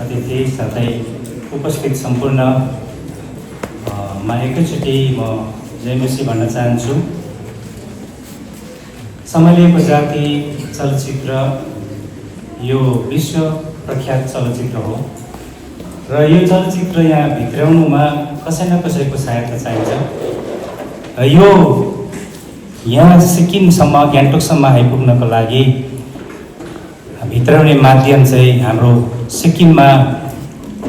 अतिथि साथै उपस्थित सम्पूर्ण मा एकैचोटि म जयमसी भन्न चाहन्छु। सम्हालिएको जाति चलचित्र यो विश्व प्रख्यात चलचित्र हो र यो चलचित्र यहाँ भित्राउनुमा कसै न कसैको सहायता चाहिन्छ। यो यहाँ सिक्किमसम्म गान्तोकसम्म आइपुग्नको लागि भित्राउने माध्यम चाहिँ हाम्रो सिक्किममा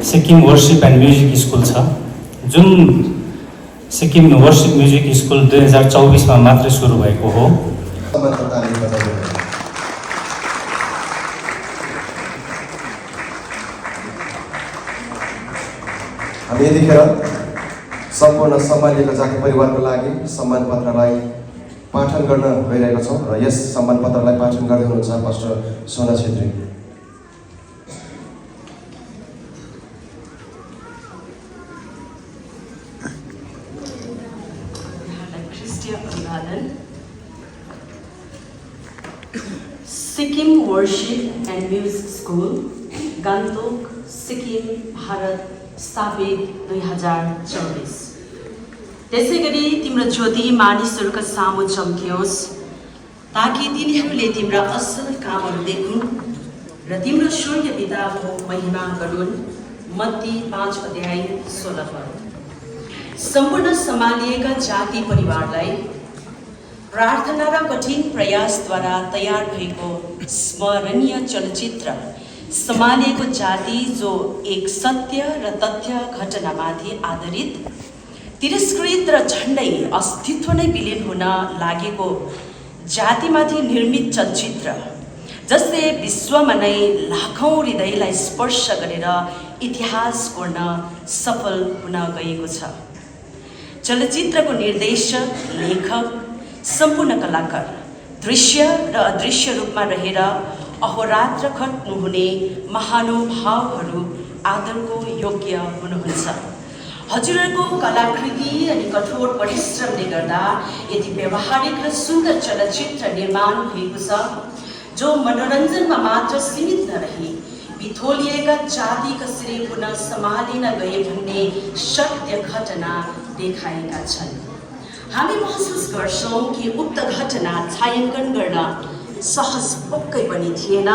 Sikkim worship and music school छ, जुन सिक्किम वर्सिप म्युजिक स्कुल 2024 मा मात्र सुरु भएको हो। हामी यतिखेर सम्पूर्ण सम्मानित जाति परिवारको लागि सम्मान पत्रलाई पाठन गर्न गइरहेका छौँ र यस सम्मान पत्रलाई पाठन गर्दै हुनुहुन्छ पास्टर सोना Chhetri. Sikkim worship and music school Gangtok Sikkim Bharat स्थापित 2024। त्यसैगरी तिम्रो ज्योति मानिसहरूका सामु चम्कियोस् ताकि तिनीहरूले तिम्रा असल कामहरू देखुन् र तिम्रो स्वर्गीय पिताको महिमा गरून्। मत्ती 5:16। सम्पूर्ण सम्हालिएका जाति परिवारलाई प्रार्थना र कठिन प्रयासद्वारा तयार भएको स्मरणीय चलचित्र सम्हालिएको जाति, जो एक सत्य र तथ्य घटनामाथि आधारित तिरस्कृत र झन्डै अस्तित्व नै विलीन हुन लागेको जातिमाथि निर्मित चलचित्र, जसले विश्वमा नै लाखौँ हृदयलाई स्पर्श गरेर इतिहास कोर्न सफल हुन गएको छ। चलचित्रको निर्देशक, लेखक, सम्पूर्ण कलाकार दृश्य र अदृश्य रूपमा रहेर अहोरात्र खट्नुहुने महानुभावहरू आदरको योग्य हुनुहुन्छ। हजुरहरूको कलाकृति अनि कठोर परिश्रमले गर्दा यति व्यावहारिक र सुन्दर चलचित्र निर्माण भएको छ, जो मनोरञ्जनमा मात्र सीमित नरही बिथोलिएका जाति कसरी पुनः सम्हालिन गए भन्ने सत्य घटना देखाएका छन्। हामी महसुस गर्छौँ कि उक्त घटना छायाङ्कन गर्न सहज पक्कै पनि थिएन।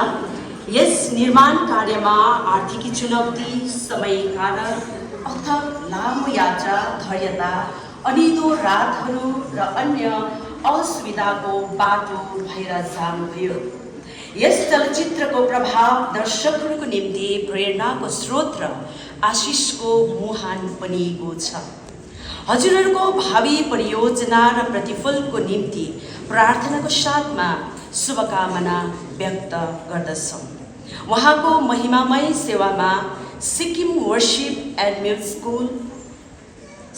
यस निर्माण कार्यमा आर्थिक चुनौती, समय कारक, अथक लामो यात्रा, धैर्यता, अनिदो रातहरू र अन्य असुविधाको बाटो भएर जानुभयो। यस चलचित्रको प्रभाव दर्शकहरूको निम्ति प्रेरणाको स्रोत र आशिषको मुहान बनिएको छ। हजुरहरूको भावी परियोजना र प्रतिफलको निम्ति प्रार्थनाको साथमा शुभकामना व्यक्त गर्दछौँ। उहाँको महिमामय सेवामा Sikkim worship and music school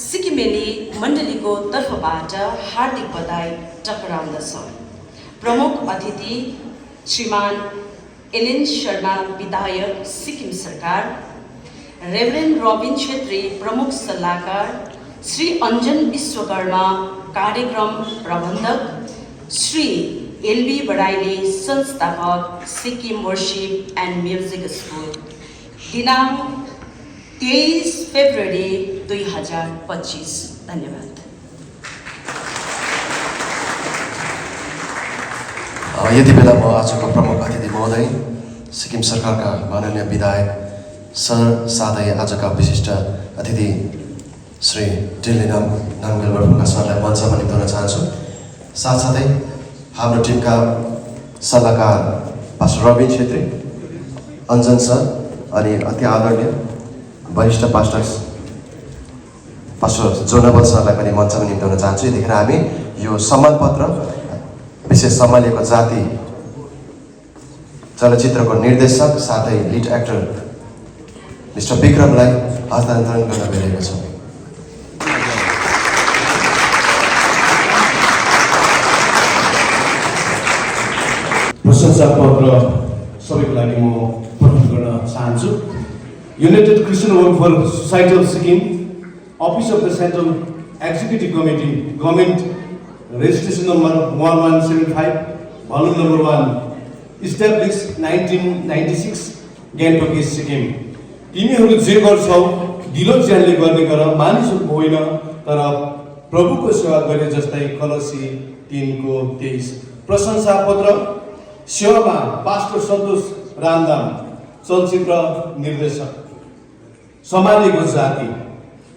सिक्किमेली मण्डलीको तर्फबाट हार्दिक बधाई टक्राउँदछौँ। प्रमुख अतिथि श्रीमान एलेन शर्मा, विधायक सिक्किम सरकार, रेभरेन्ड रबिन छेत्री, प्रमुख सल्लाहकार, श्री अञ्जन विश्वकर्मा, कार्यक्रम प्रबन्धक, श्री एलबी बडाइले, संस्थापक Sikkim worship and music school, दिनाङ्क 23 फेब्रुअरी 2025। धन्यवाद। यति बेला म आजको प्रमुख अतिथि महोदय, सिक्किम सरकारका माननीय विधायक सर, साथै आजका विशिष्ट अतिथि श्री डिल्ली नामगेल बडफुल्का सरलाई मञ्चमा निम्ताउन चाहन्छु। साथसाथै हाम्रो टिमका सल्लाहकार पास्टर रबिन छेत्री, अञ्जन सर अनि अति आदरणीय वरिष्ठ पास्टर जोनाबल सरलाई पनि मञ्चमा निम्ताउन चाहन्छु। यतिखेर हामी यो सम्मान पत्र विशेष सम्हालिएको जाति चलचित्रको निर्देशक साथै लिड एक्टर मिस्टर विक्रमलाई हस्तान्तरण गर्न गइरहेका छौँ। प्रशंसा पत्र सबैको लागि म प्रकट गर्न चाहन्छु। United Christian work for societal Sikkim, office of the central executive committee, government registration number 1175, volume number 1, established 1996, Gangtok, Sikkim. तिमीहरू जे गर्छौ दिलो ज्यानले गर्ने गर, मानिसहरूको होइन तर प्रभुको सेवा गरे जस्तै। कलसी 3:23। प्रशंसा पत्र सेवामा पास्टर सन्तोष रामदाम, चलचित्र निर्देशक। सम्मानिएको जाति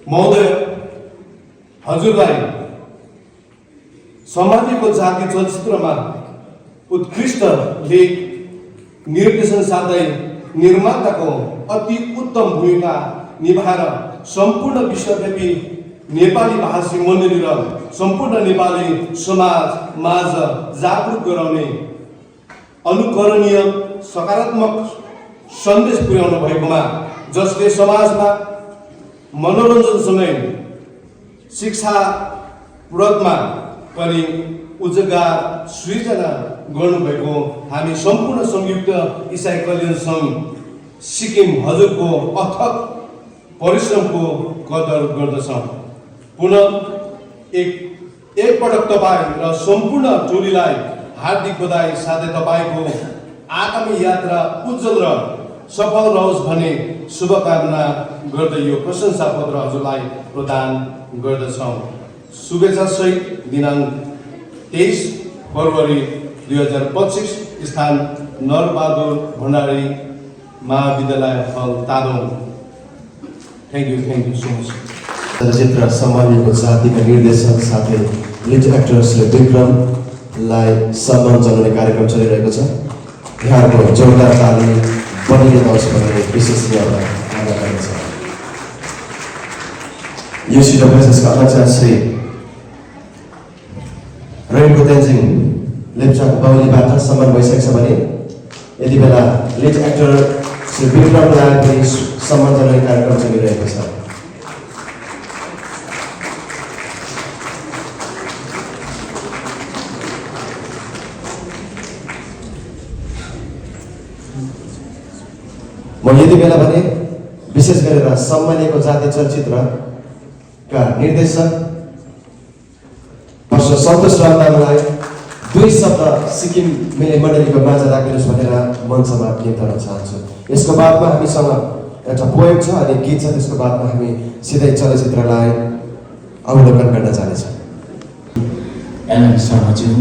महोदय, हजुरलाई सम्मानिएको जाति चलचित्रमा उत्कृष्ट लेख निर्देशन साथै निर्माताको अति उत्तम भूमिका निभाएर सम्पूर्ण विश्वव्यापी नेपाली भाषी मण्डली र सम्पूर्ण नेपाली समाज माझ जागरुक गराउने अनुकरणीय सकारात्मक सन्देश पुर्याउनु भएकोमा, जसले समाजमा मनोरञ्जनसँगै शिक्षाप्रदमा पनि उजागर सृजना गर्नुभएको हामी सम्पूर्ण संयुक्त इसाई कल्याण सङ्घ सिक्किम हजुरको अथक परिश्रमको कदर गर्दछौँ। पुनः एकपटक तपाईँ र सम्पूर्ण टोलीलाई हार्दिक बधाई साथै तपाईँको आगामी यात्रा उज्जवल र सफल रहोस् भन्ने शुभकामना गर्दै यो प्रशंसा पत्र हजुरलाई प्रदान गर्दछौँ। शुभेच्छा सहित दिनाङ्क 23 फरवरी 2025, स्थान नरबहादुर भण्डारी महाविद्यालय hall Tadong. Thank you so much. चलचित्र सम्मानिएको जातिका निर्देशक साथै लिड एक्टर श्री विक्रमलाई सम्मान जनाउने कार्यक्रम चलिरहेको छ। यहाँहरूको जोरदार ताली बनिने जाओस् भन्ने विशेष आग्रह गरिन्छ। युसिडब्ल्युएसएसका अध्यक्ष श्री रेणुको तेन्जिङ लेप्चाको बाहुलीबाट सम्मान भइसकेको छ भने यति बेला लिड एक्टर श्री विक्रमलाई पनि सम्मान जनाउने कार्यक्रम चलिरहेको छ। म यति बेला भने विशेष गरेर सम्मानिएको जातीय चलचित्रका निर्देशक पास्टर सन्तोष रामदामलाई 2 शब्द सिक्किम मिले मण्डलीको माझ राखिदिनुहोस् भनेर मञ्चमा निम्त गर्न चाहन्छु। यसको बादमा हामीसँग एउटा पोएम छ अनि गीत छ, त्यसको बादमा हामी सिधै चलचित्रलाई अवलोकन गर्न जानेछौँ। एलन शर्माज्यू,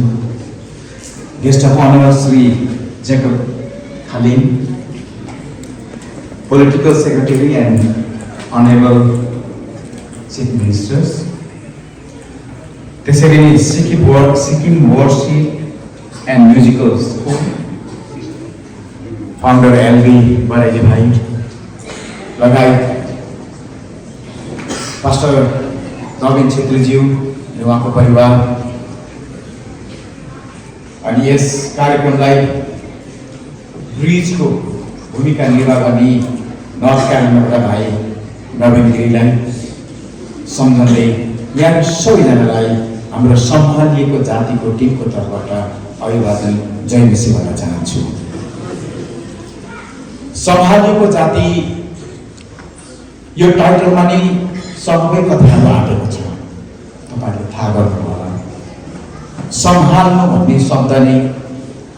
guest of honour Shri Jacob Khaling, political secretary and honorable chief ministers, त्यसरी नै Sikkim worship and musical school founder L B Baraili भाइ लगायत पास्टर नवीन छेत्रीज्यू र उहाँको परिवार, अनि यस कार्यक्रमलाई ब्रिजको भूमिका निर्वाह गर्ने नर्थ क्यारोलिनाबाट भाइ नवीन गिरीलाई सम्झँदै यहाँ सबैजनालाई हाम्रो सम्हालिएको जातिको टिमको तर्फबाट अभिवादन जय मसी भन्न चाहन्छु। सम्हालिएको जाति यो टाइटलमा नै सबै कथाहरू आँटेको छ, तपाईँले थाहा गर्नु होला। सम्हाल्नु भन्ने शब्द नै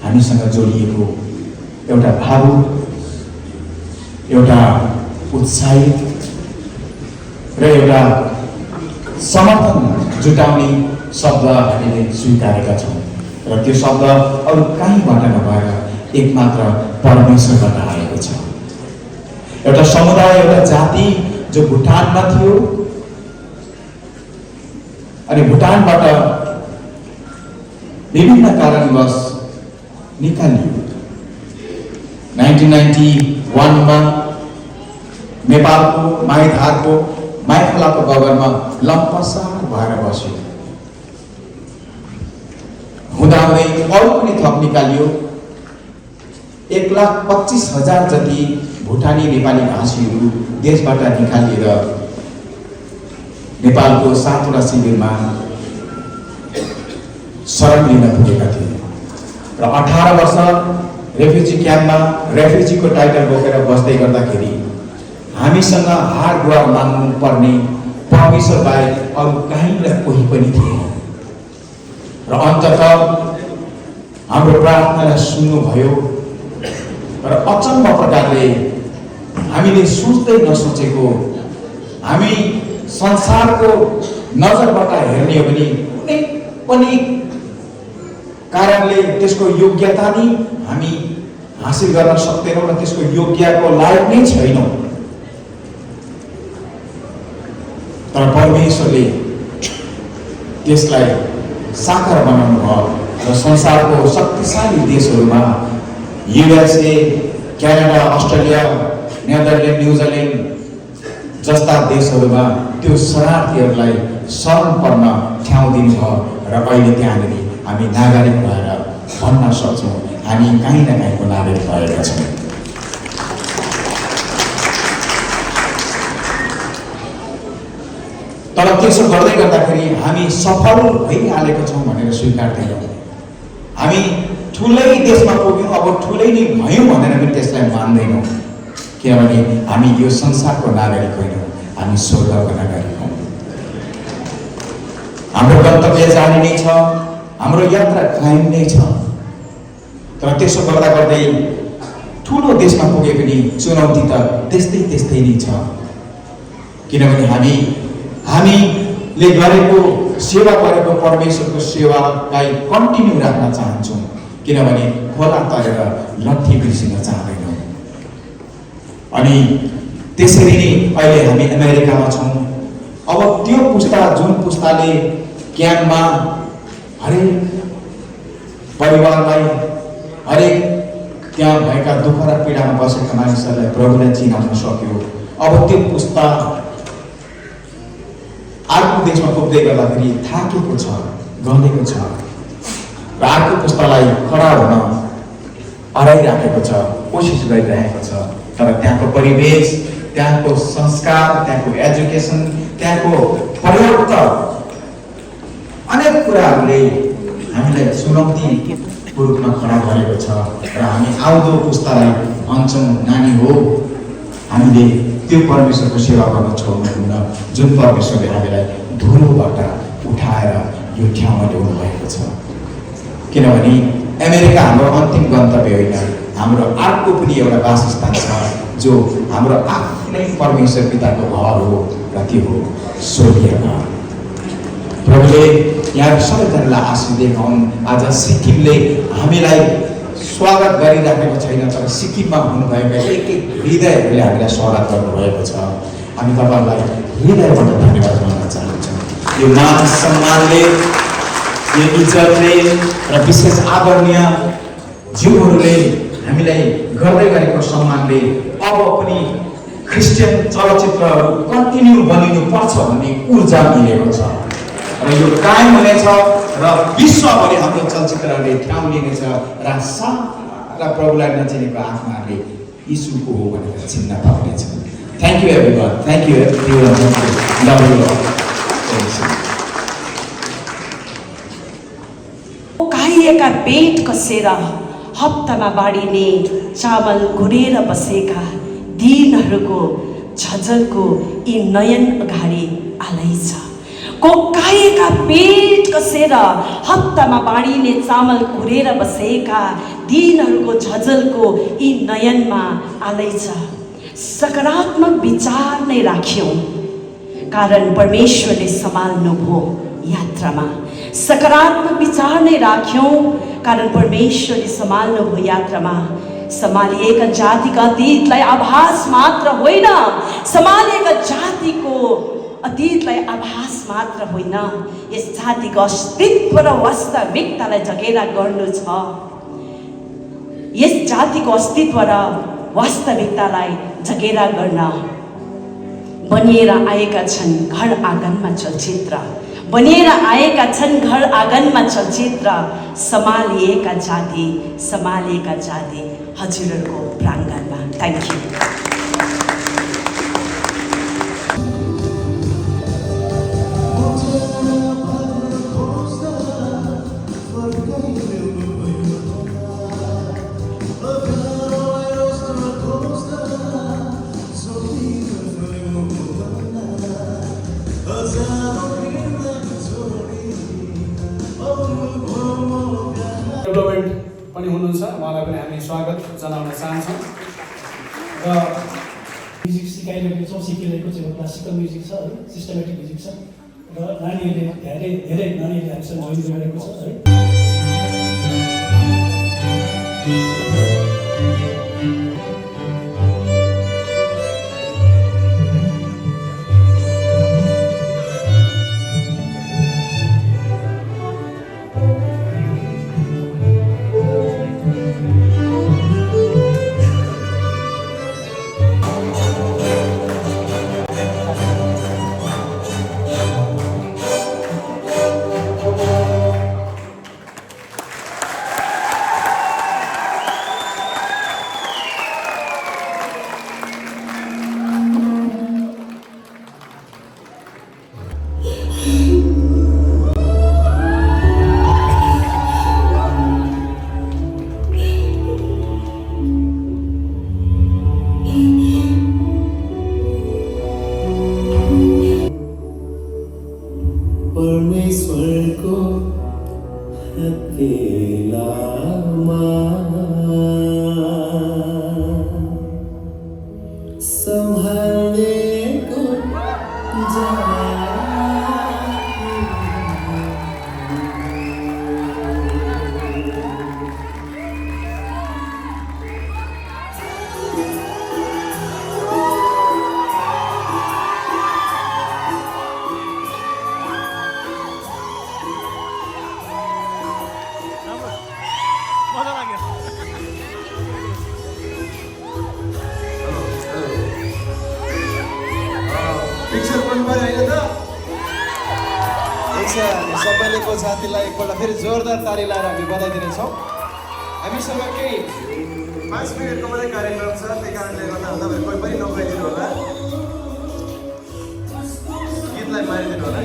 हामीसँग जोडिएको एउटा भावुक, एउटा उत्साहित र एउटा समर्थन जुटाउने शब्द हामीले स्वीकारेका छौँ र त्यो शब्द अरू कहीँबाट नभएर एकमात्र परमेश्वरबाट आएको छ। एउटा समुदाय, एउटा जाति जो भुटानमा थियो अनि भुटानबाट विभिन्न कारणवश निकालियो। 1991 मा नेपालको माइधारको माइखलाको बगरमा लम्पसार भएर बस्यो। हुँदाहुँदै अरू पनि थप निकालियो। 1,25,000 जति भुटानी नेपाली भाषीहरू देशबाट निकालिएर नेपालको 7वटा शिविरमा शरण लिन पुगेका थिए र 18 वर्ष रेफ्युजी क्याम्पमा रेफ्युजीको टाइटल बोकेर बस्दै गर्दाखेरि हामीसँग हार गुहार माग्नु पर्ने परमेश्वर बाहेक अरू कहीँ र कोही पनि थिएन र अन्ततः हाम्रो प्रार्थनालाई सुन्नुभयो र अचम्म प्रकारले हामीले सोच्दै नसोचेको, हामी संसारको नजरबाट हेर्ने हो भने कुनै पनि कारणले त्यसको योग्यता नै हामी हासिल गर्न सक्दैनौँ र त्यसको योग्यको लायक नै छैनौँ। तर परमेश्वरले त्यसलाई साकार बनाउनु भयो र संसारको शक्तिशाली देशहरूमा USA, Canada, Australia, Netherlands, New Zealand जस्ता देशहरूमा त्यो शरणार्थीहरूलाई शरण पर्न ठाउँ दिनुभयो र अहिले त्यहाँनिर हामी नागरिक भएर भन्न सक्छौँ हामी काहीँ न काहीँको नागरिक भएका छौँ। तर त्यसो गर्दै गर्दाखेरि हामी सफल भइहालेका छौँ भनेर स्वीकार्दैनौँ। हामी ठुलै देशमा पुग्यौँ, अब ठुलै नै भयौँ भनेर पनि त्यसलाई मान्दैनौँ, किनभने हामी यो संसारको नागरिक होइनौँ, हामी स्वर्गको नागरिक हौँ। हाम्रो गन्तव्य जाने नै छ, हाम्रो यात्रा कायम नै छ। तर त्यसो गर्दा गर्दै ठुलो देशमा पुगे पनि चुनौती त त्यस्तै नै छ, किनभने हामीले गरेको सेवा गरेको परमेश्वरको सेवालाई कन्टिन्यू राख्न चाहन्छौँ, किनभने खोला तरेर लट्ठी बिर्सिन चाहँदैनौँ। अनि त्यसरी नै अहिले हामी अमेरिकामा छौँ। अब त्यो पुस्ता जुन पुस्ताले क्याम्पमा हरेक परिवारलाई, हरेक त्यहाँ भएका दुःख र पीडामा बसेका मानिसहरूलाई प्रभुलाई चिनाउन सक्यो, अब त्यो पुस्ता अर्को देशमा पुग्दै गर्दाखेरि थाकेको छ, गलेको छ र अर्को पुस्तालाई खडा हुन हराइराखेको छ, कोसिस गरिरहेको छ। तर त्यहाँको परिवेश, त्यहाँको संस्कार, त्यहाँको एजुकेसन, त्यहाँको पर्याप्त अनेक कुराहरूले हामीलाई चुनौतीको रूपमा खडा गरेको छ र हामी आउँदो पुस्तालाई भन्छौँ, नानी हो, हामीले त्यो परमेश्वरको सेवा गर्न छोड्नुहुन्न जुन परमेश्वरले हामीलाई धुलोबाट उठाएर यो ठाउँमा ल्याउनु भएको छ। किनभने अमेरिका हाम्रो अन्तिम गन्तव्य होइन, हाम्रो अर्को पनि एउटा वासस्थान छ जो हाम्रो आफ्नै परमेश्वर पिताको घर हो र त्यो हो स्वर्गीय घर। प्रभुले यहाँ सबैजनालाई आशीष दिनुहुन्। आज सिक्किमले हामीलाई स्वागत गरिराखेको छैन, तर सिक्किममा हुनुभएका एक एक हृदयहरूले हामीलाई स्वागत गर्नुभएको छ। हामी तपाईँहरूलाई हृदयबाट धन्यवाद भन्न चाहन्छौँ। यो मान सम्मानले, यो इज्जतले र विशेष आदरणीय ज्यूहरूले हामीलाई गर्दै गरेको सम्मानले अब पनि क्रिस्चियन चलचित्रहरू कन्टिन्यू बनिनु पर्छ भन्ने ऊर्जा मिलेको छ र यो कायम हुनेछ र विश्वभरि हाम्रो चलचित्रहरूले ठाउँ लिनेछ र सारा प्रभुलाई नचिनेको आत्माहरूले यीशुको हो भनेर चिन्न पाउनेछ। Thank you everyone, thank you उकाइएका पेट कसेर हप्तामा बाँडिने चामल घुरेर बसेका दिनहरूको झझलको यी नयन अगाडि आलैछ। कोकाएका पेट कसेर हप्तामा बाँडिने चामल घुरेर बसेका दिनहरूको झझलको यी नयनमा आलैछ। सकारात्मक विचार नै राख्यौँ, कारण परमेश्वरले सम्हाल्नुभयो यात्रामा। सकारात्मक विचार नै राख्यौँ, कारण परमेश्वरले सम्हाल्नुभयो यात्रामा। सम्हालिएका जातिका अतीतलाई आभास मात्र होइन, सम्हालिएका जातिको अतीतलाई आभास मात्र होइन, यस जातिको अस्तित्व र वास्तविकतालाई जगेरा गर्नु छ। यस जातिको अस्तित्व र वास्तविकतालाई जगेरा गर्न बनिएर आएका छन् घर आँगनमा चलचित्र, बनिएर आएका छन् घर आँगनमा चलचित्र। सम्हालिएका जाति हजुरहरूको प्राङ्गणमा। Thank you. डेभलपमेन्ट पनि हुनुहुन्छ, उहाँलाई पनि हामी स्वागत जनाउन चाहन्छौँ। र म्युजिक सिकाइरहेको छौँ, सिकिरहेको छौँ। क्लासिकल म्युजिक छ है, सिस्टमेटिक म्युजिक छ र नानीहरूले धेरै नानीहरूले हामीसँग जोइन गरिरहेको छ है। परमेश्वरको हत्केलामा सम्हालेको पिक्चर पनि भयो होइन त? सबैले को साथीलाई एकपल्ट फेरि जोरदार ताली लाएर हामी बधाई दिनेछौँ। हामीसँग केही 5 मिनटको मात्रै कार्यक्रम छ, त्यही कारणले गर्दा तपाईँ कोही पनि नगइदिनु होला, गीतलाई मारिदिनु होला।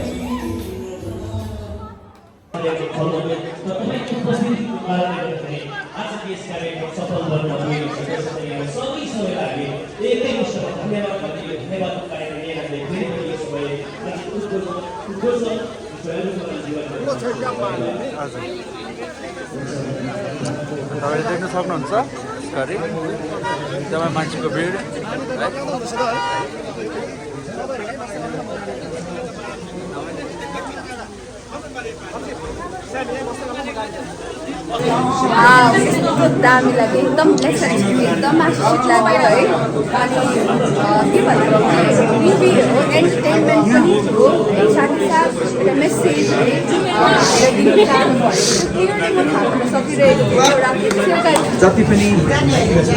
तपाईँले देख्न सक्नुहुन्छ घरि एकदमै मान्छेको भिड कस्तो दामी लाग्यो, एकदम एकदम आकर्षित लाग्यो है। अनि के भन्नु मुभी हो, एन्टरटेनमेन्ट पनि हो, साथै साथ एउटा मेसेज है दिनु चाहनुभयो, त्यो चाहिँ म थाहा गर्न सकिरहेको छु। एउटा जति पनि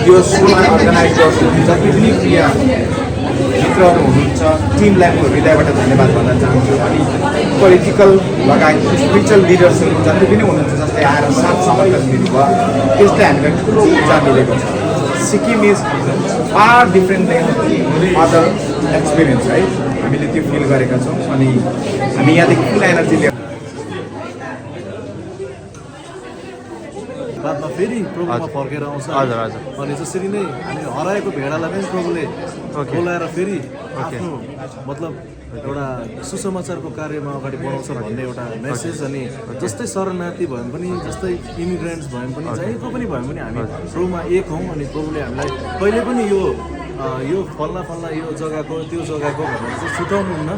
यो सोमा अर्गनाइज गर्छ, जति पनि क्रिया मित्रहरू हुनुहुन्छ, टिमलाई म हृदयबाट धन्यवाद भन्न चाहन्छु। अनि पोलिटिकल लगायत स्पिरिचुअल लिडर्सहरू जति पनि हुनुहुन्छ, जसले आएर साथ समर्थन दिनुभयो, त्यसले हामीलाई ठुलो ऊर्जा मिलेको छ। Sikkim is far different then other experience है, हामीले त्यो फिल गरेका छौँ। अनि हामी यहाँदेखि फुल एनर्जी लिएर बादमा फेरि प्रभुमा फर्केर आउँछ। हजुर हजुर। अनि जसरी नै हामी हराएको भेडालाई पनि प्रभुले बोलाएर फेरि आफ्नो मतलब एउटा सुसमाचारको कार्यमा अगाडि बढाउँछ भन्ने एउटा मेसेज। अनि जस्तै शरणार्थी भए पनि, जस्तै इमिग्रेन्ट्स भए पनि, जहीँको पनि भए पनि हामी प्रभुमा एक हौँ। अनि प्रभुले हामीलाई कहिले पनि यो फल्ला यो जग्गाको त्यो जग्गाको भनेर चाहिँ छुटाउनुहुन्न।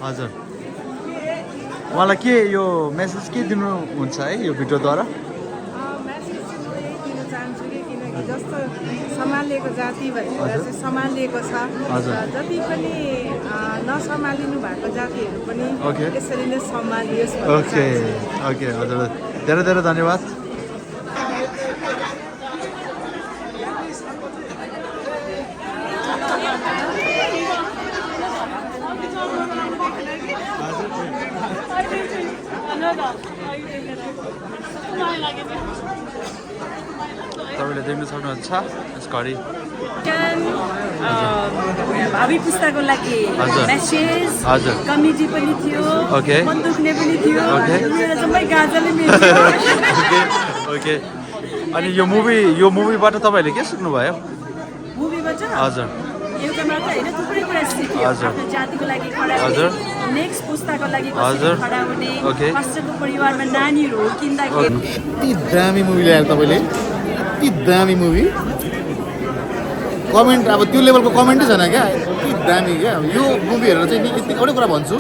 हजुर, उहाँलाई के यो मेसेज के दिनुहुन्छ है यो भिडियोद्वारा? मेसेज चाहिँ यही दिन चाहन्छु कि किनकि जस्तो सम्हालिएको जाति भनेर चाहिँ सम्हालिएको छ, जति पनि नसम्हालिनु भएको जातिहरू पनि यसरी नै सम्हालियोस्। ओके हजुर, धेरै धेरै धन्यवाद। तपाईँले तपाईँले देख्न सक्नुहुन्छ यस घडी भावी पुस्ताको लागि मेसेज हजुर कमेडी पनि थियो ओके मन दुख्ने पनि थियो ओके मेरो जम्मै गाजले मिल्यो ओके अनि यो मुभीबाट तपाईँहरूले के सिक्नुभयो मुभीबाट हजुर एउटा मात्र होइन थुप्रै कुरा सिक्यो हजुर आफ्नो जातिको लागि खडा हजुर नेक्स्ट पुस्ताको लागि हजुर खडा हुने ओके कष्टको परिवारमा नानीहरू किन्दाखेरि यति दामी मुभी ल्याएर तपाईँले यति दामी मुभी कमेन्ट अब त्यो लेभलको कमेन्टै छैन क्या यति दामी क्या यो मुभी हेरेर चाहिँ यति एउटै कुरा भन्छु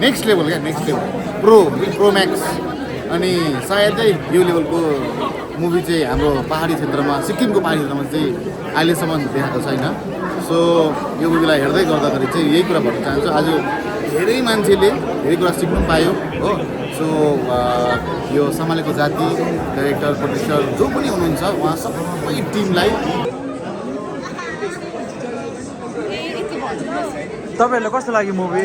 नेक्स्ट लेभल क्या नेक्स्ट लेभल प्रो म्याक्स अनि सायदै यो लेभलको मुभी चाहिँ हाम्रो पहाडी क्षेत्रमा सिक्किमको पहाडी क्षेत्रमा चाहिँ अहिलेसम्म देखाएको छैन सो यो मुभीलाई हेर्दै गर्दाखेरि चाहिँ यही कुरा भन्न चाहन्छु आज धेरै मान्छेले धेरै कुरा सिक्नु पायो हो सो यो सम्हालेको जाति डाइरेक्टर प्रोड्युसर जो पनि हुनुहुन्छ उहाँ सबै टिमलाई तपाईँहरूलाई कस्तो लाग्यो मुभी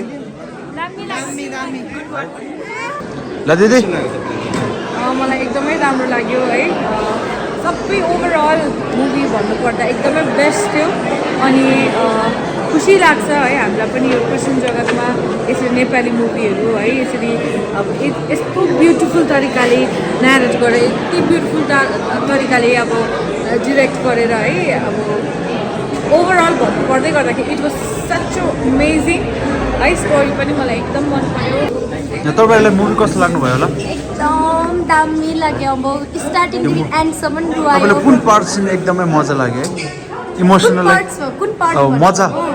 ल दिदी मलाई एकदमै राम्रो लाग्यो है सबै ओभरअल मुभी भन्नुपर्दा एकदमै बेस्ट थियो अनि खुसी लाग्छ है हामीलाई पनि यो क्रिस्चियन जगतमा यसरी नेपाली मुभीहरू है यसरी अब यस्तो ब्युटिफुल तरिकाले न्यारेट गरेर यति ब्युटिफुल तरिकाले अब डिरेक्ट गरेर है अब ओभरअल भन्नुपर्दै गर्दाखेरि इट वाज सच अमेजिङ है स्टोरी पनि मलाई एकदम मन पर्यो तपाईँहरूलाई मुभी कस्तो लाग्नुभयो होला एकदम दामी लाग्यो अब स्टार्टिङदेखि एन्डसम्म तपाईँले कुन पार्ट चाहिँ एकदमै मजा लाग्यो है इमोसनल कुन पार्ट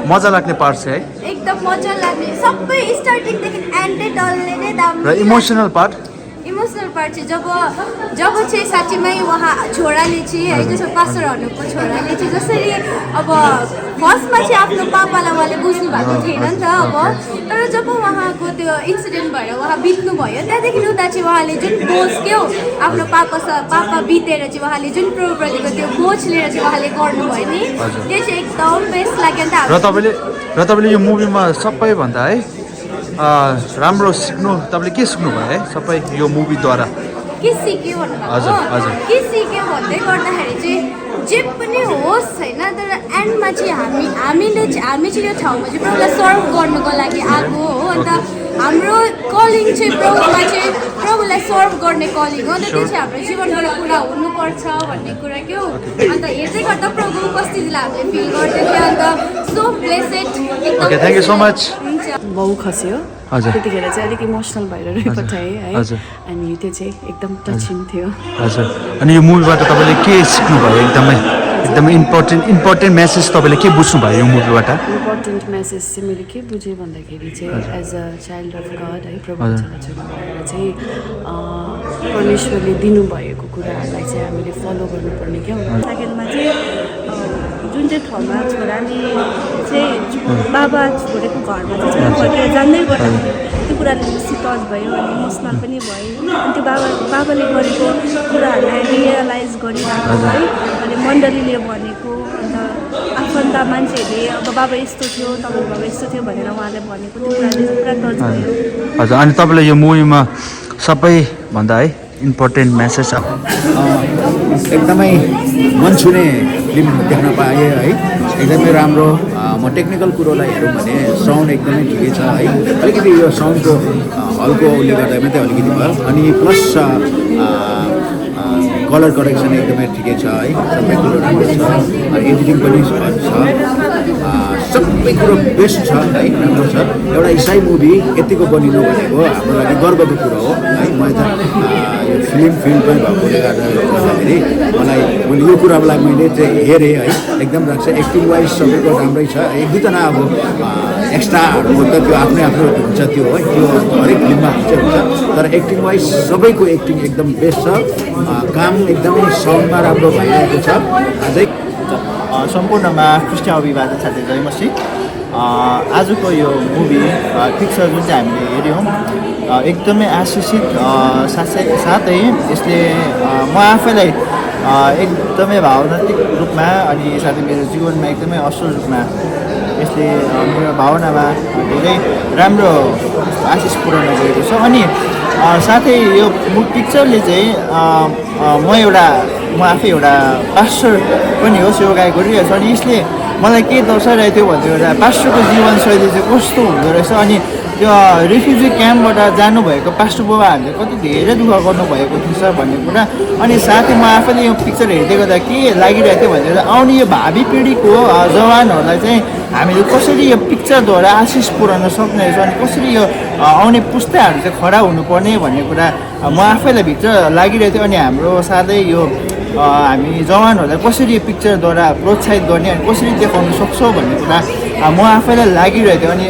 मजा लाग्ने पार्ट चाहिँ है एकदम मजा लाग्ने सबै स्टार्टिङदेखि एन्डै डल्ले नै दामी र इमोसनल पार्ट चाहिँ जब चाहिँ साँच्चीमै उहाँ छोराले चाहिँ है जस्तो पास्टरहरूको छोराले चाहिँ जसरी अब फर्स्टमा चाहिँ आफ्नो पापालाई उहाँले बुझ्नु भएको थिएन नि त अब तर जब उहाँको त्यो इन्सिडेन्ट भएर उहाँ बित्नु भयो त्यहाँदेखि उता चाहिँ उहाँले जुन बोझ क्या आफ्नो पापा बितेर चाहिँ उहाँले जुन प्रभुप्रतिको त्यो बोझ लिएर चाहिँ उहाँले गर्नुभयो नि त्यो चाहिँ एकदम बेस्ट लाग्यो नि त र तपाईँले यो मुभीमा सबैभन्दा है राम्रो सिक्नु तपाईँले के सिक्नुभयो है सबै यो मुभीद्वारा के सिक्यो हजुर हजुर के सिक्यो भन्दै गर्दाखेरि चाहिँ जे पनि होस् होइन तर एन्डमा चाहिँ हामी चाहिँ यो ठाउँमा चाहिँ प्रभुलाई सर्भ गर्नुको लागि आएको हो अन्त हाम्रो कलिङ चाहिँ प्रभुलाई सर्भ गर्ने कलिङ हो अन्त त्यो चाहिँ हाम्रो जीवनबाट पुरा हुनुपर्छ भन्ने कुरा के हो अन्त हेर्दै गर्दा प्रभु उपस्थितिलाई हामीले फिल गर्थ्यौँ क्या अन्त so blessed okay thank you so much बाउ खस्यो हजुर त्यतिखेर चाहिँ अलिक इमोसनल भएर पठाएँ है हजुर अनि त्यो चाहिँ एकदम टचिङ थियो हजुर अनि यो मुभीबाट तपाईँले के सिक्नुभयो एकदमै इम्पोर्टेन्ट मेसेज तपाईँले के बुझ्नुभयो यो मुभीबाट इम्पोर्टेन्ट मेसेज चाहिँ मैले के बुझेँ भन्दाखेरि चाहिँ as a child of God है प्रभुसँग चाहिँ परमेश्वरले दिनुभएको कुराहरूलाई चाहिँ हामीले फलो गर्नुपर्ने क्या सेकेन्डमा चाहिँ जुन चाहिँ ठाउँमा छोराले चाहिँ बाबा छोडेको घरमा चाहिँ फर्केर जान्दै गयो त्यो कुराले बेसी टच भयो अनि इमोसनल पनि भयो अनि त्यो बाबाले गरेको कुराहरूलाई रियलाइज गरिरहेको है अनि मण्डलीले भनेको अन्त आफन्त मान्छेहरूले अब बाबा यस्तो थियो तपाईँको बाबा यस्तो थियो भनेर उहाँले भनेको त्यो कुराले चाहिँ पुरा टच भयो हजुर अनि तपाईँलाई यो मुभीमा सबैभन्दा है इम्पोर्टेन्ट मेसेज एकदमै मन छुने फिल्म देख्न पाएँ है एकदमै राम्रो म टेक्निकल कुरोलाई हेरौँ भने साउन्ड एकदमै ठिकै छ है अलिकति यो साउन्डको हलको उसले गर्दा मात्रै अलिकति भयो अनि प्लस कलर करेक्सन एकदमै ठिकै छ है सबै कुरो राम्रो छ एडिटिङ पनि छ सबै कुरो बेस्ट छ है राम्रो छ एउटा इसाई मुभी यतिको बनिनु भनेको हाम्रो लागि गर्वको कुरो हो है मैले त यो फिल्म फिल्डमै भएकोले गर्दाखेरि मैले यो कुरालाई मैले चाहिँ हेरेँ है एकदम लाग्छ एक्टिङ वाइज सबैको राम्रै छ एक दुईजना अब एक्स्ट्राहरूको त त्यो आफ्नै आफ्नो हुन्छ त्यो है त्यो हरेक फिल्ममा हुन्छ तर एक्टिङ वाइज सबैको एक्टिङ एकदम बेस्ट छ काम एकदमै साउन्डमा राम्रो भइरहेको छ अझै सम्पूर्णमा क्रिस्चियन अभिवादन साथै जय मसीह आजको यो मुभी पिक्चर जुन चाहिँ हामीले हेऱ्यौँ एकदमै आशिषित साथै यसले म आफैलाई एकदमै भावनात्मक रूपमा अनि साथै मेरो जीवनमा एकदमै असल रूपमा यसले मेरो भावनामा धेरै राम्रो आशिष पुर्याउन गएको छ अनि साथै यो पिक्चरले चाहिँ म आफै एउटा पास्टर पनि हो, सेवाकाई गरिरहेको छु। अनि यसले मलाई के दर्शाइरहेको थियो भन्दा एउटा पास्टरको जीवनशैली चाहिँ कस्तो हुँदो रहेछ, अनि त्यो रिफ्युजी क्याम्पबाट जानुभएको पास्टर बुबाहरूले कति धेरै दुःख गर्नुभएको थिएछ भन्ने कुरा। अनि साथै म आफैले यो पिक्चर हेर्दै गर्दा के लागिरहेको थियो भनेर आउने यो भावी पिँढीको जवानहरूलाई चाहिँ हामीले कसरी यो पिक्चरद्वारा आशिष पुर्याउन सक्ने रहेछ, अनि कसरी यो आउने पुस्ताहरू चाहिँ खडा हुनुपर्ने भन्ने कुरा म आफैलाई भित्र लागिरहेको थियो। अनि हाम्रो साथै यो हामी जवानहरूलाई कसरी यो पिक्चरद्वारा प्रोत्साहित गर्ने अनि कसरी देखाउन सक्छौँ भन्ने कुरा म आफैलाई लागिरहेको थियो। अनि